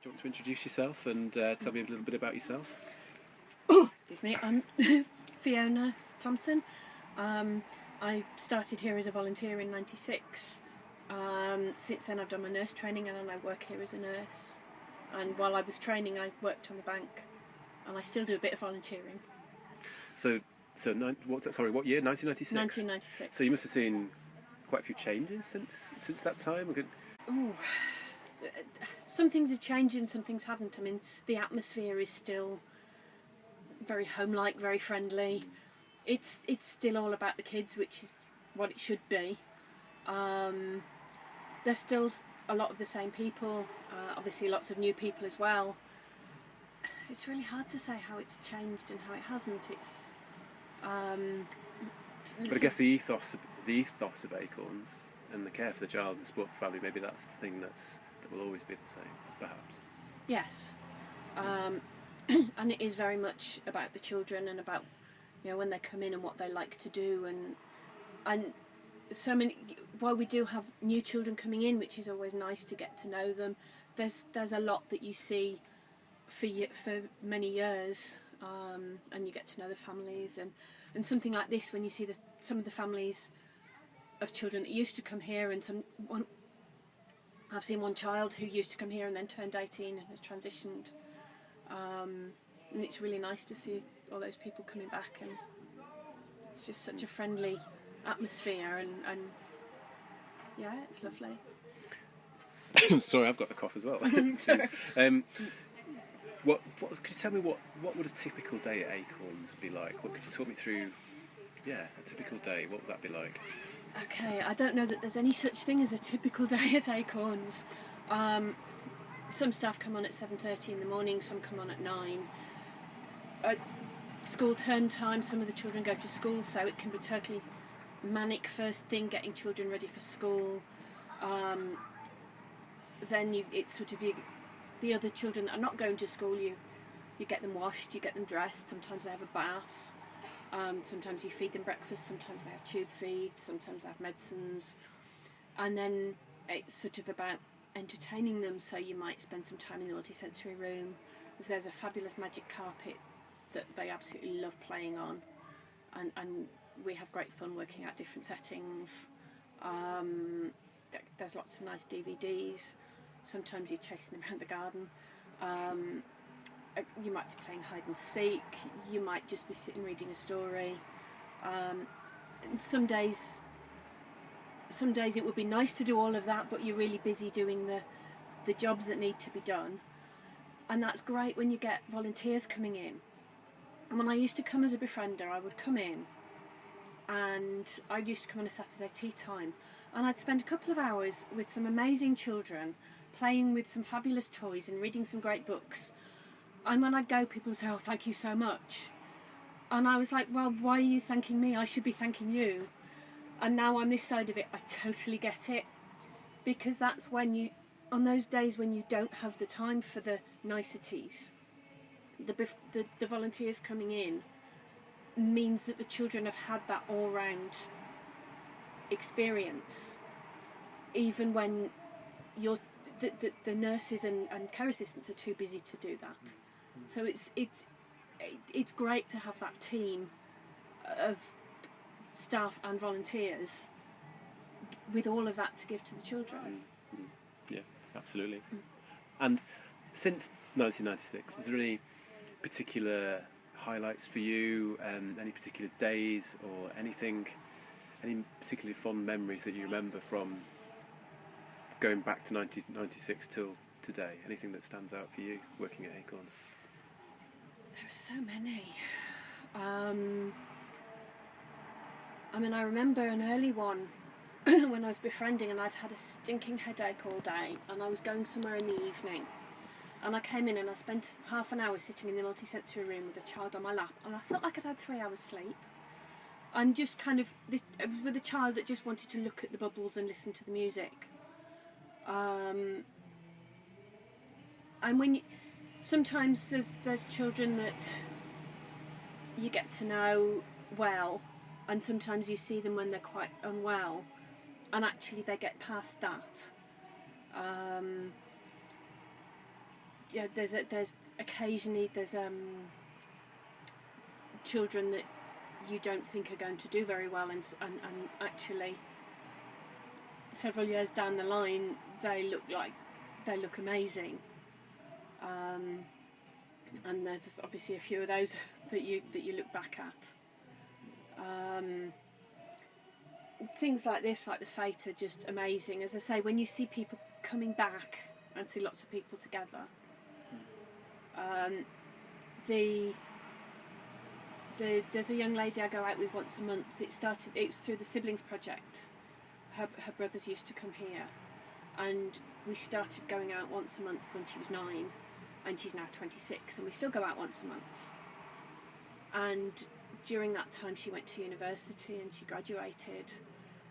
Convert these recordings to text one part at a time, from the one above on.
you want to introduce yourself and tell me a little bit about yourself? Excuse me, I'm Fiona Thomson. I started here as a volunteer in '96. Since then I've done my nurse training and I work here as a nurse. And while I was training I worked on the bank and I still do a bit of volunteering. So what year? 1996? 1996. So you must have seen quite a few changes since that time? Ooh. Some things have changed and some things haven't. I mean, the atmosphere is still very home-like, very friendly. It's still all about the kids, which is what it should be. There's still a lot of the same people, obviously lots of new people as well. It's really hard to say how it's changed and how it hasn't. But I guess the ethos of Acorns and the care for the child and support for the family, maybe that's the thing that will always be the same, perhaps. Yes, and it is very much about the children and about, you know, when they come in and what they like to do, and so many. While we do have new children coming in, which is always nice to get to know them, there's a lot that you see for many years, and you get to know the families, and something like this, when you see some of the families of children that used to come here, and I've seen one child who used to come here and then turned 18 and has transitioned, and it's really nice to see all those people coming back, and it's just such a friendly atmosphere, and yeah, it's lovely. Sorry, I've got the cough as well. What could you tell me? What would a typical day at Acorns be like? What could you talk me through? Yeah, a typical day. What would that be like? Okay, I don't know that there's any such thing as a typical day at Acorns. Some staff come on at 7:30 in the morning, some come on at 9. At school term time, some of the children go to school, so it can be totally manic first thing, getting children ready for school. Then it's sort of the other children that are not going to school, you get them washed, you get them dressed, sometimes they have a bath. Sometimes you feed them breakfast, sometimes they have tube feeds, sometimes they have medicines, and then it's sort of about entertaining them, so you might spend some time in the multisensory room. If there's a fabulous magic carpet that they absolutely love playing on, and we have great fun working out different settings. There's lots of nice DVDs, sometimes you're chasing them around the garden. You might be playing hide and seek, you might just be sitting reading a story. And some days it would be nice to do all of that, but you're really busy doing the jobs that need to be done. And that's great when you get volunteers coming in. And when I used to come as a befriender, I would come in, and I used to come on a Saturday tea time, and I'd spend a couple of hours with some amazing children, playing with some fabulous toys and reading some great books. And when I'd go, people would say, "Oh, thank you so much." And I was like, well, why are you thanking me? I should be thanking you. And now on this side of it, I totally get it. Because that's when on those days when you don't have the time for the niceties, the volunteers coming in means that the children have had that all-round experience, even when the nurses and care assistants are too busy to do that. So it's great to have that team of staff and volunteers with all of that to give to the children. Yeah, absolutely. And since 1996, is there any particular highlights for you, any particular days or anything, any particularly fond memories that you remember from going back to 1996 till today? Anything that stands out for you working at Acorns? There are so many. I mean, I remember an early one when I was befriending, and I'd had a stinking headache all day, and I was going somewhere in the evening, and I came in and I spent half an hour sitting in the multisensory room with a child on my lap, and I felt like I'd had 3 hours sleep, and just kind of it was with a child that just wanted to look at the bubbles and listen to the music. And when sometimes there's children that you get to know well, and sometimes you see them when they're quite unwell, and actually they get past that. yeah, there's occasionally there's children that you don't think are going to do very well, and actually several years down the line they look amazing. And there's obviously a few of those that you look back at. Things like this, like the fete, are just amazing. As I say, when you see people coming back and see lots of people together, there's a young lady I go out with once a month. It was through the Siblings Project. Her brothers used to come here, and we started going out once a month when she was 9, and she's now 26, and we still go out once a month. And during that time she went to university and she graduated,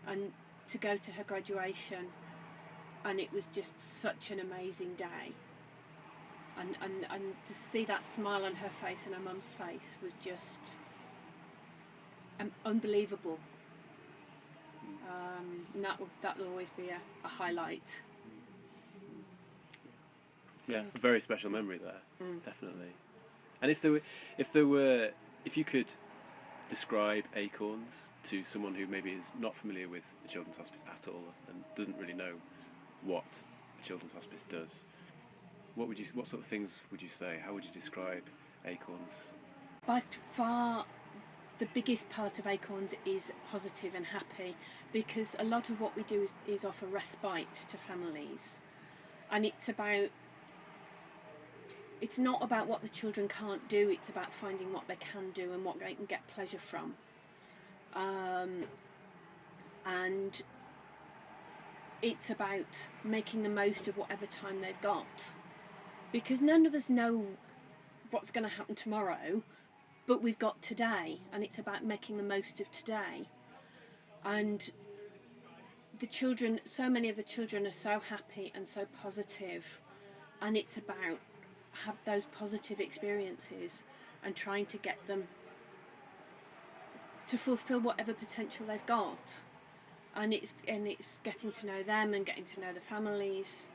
and to go to her graduation, and it was just such an amazing day, and to see that smile on her face and her mum's face was just unbelievable. And that'll always be a highlight. Yeah, a very special memory there, definitely. And if you could describe Acorns to someone who maybe is not familiar with a children's hospice at all and doesn't really know what a children's hospice does, what sort of things would you say? How would you describe Acorns? By far, the biggest part of Acorns is positive and happy, because a lot of what we do is offer respite to families, and it's not about what the children can't do, it's about finding what they can do and what they can get pleasure from. And it's about making the most of whatever time they've got, because none of us know what's going to happen tomorrow, but we've got today, and it's about making the most of today. And so many of the children are so happy and so positive, and it's about have those positive experiences and trying to get them to fulfill whatever potential they've got, and it's getting to know them and getting to know the families,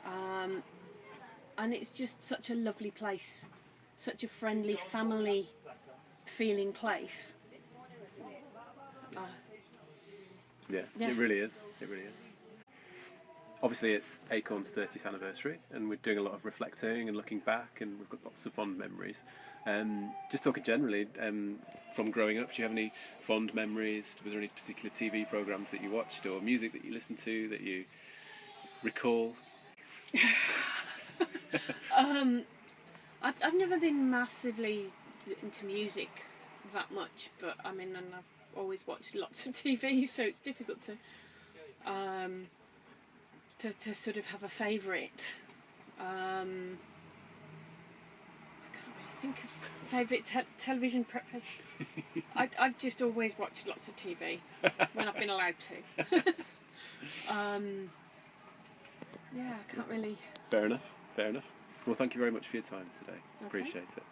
and it's just such a lovely place, such a friendly, family feeling place. Yeah, it really is. It really is. Obviously, it's Acorns' 30th anniversary, and we're doing a lot of reflecting and looking back, and we've got lots of fond memories. Just talking generally, from growing up, do you have any fond memories? Was there any particular TV programmes that you watched or music that you listened to that you recall? I've never been massively into music that much, but I mean, and I've always watched lots of TV, so it's difficult to sort of have a favourite. I can't really think of favourite television. I've just always watched lots of TV when I've been allowed to. Yeah, I can't really. Fair enough. Well, thank you very much for your time today. Okay. Appreciate it.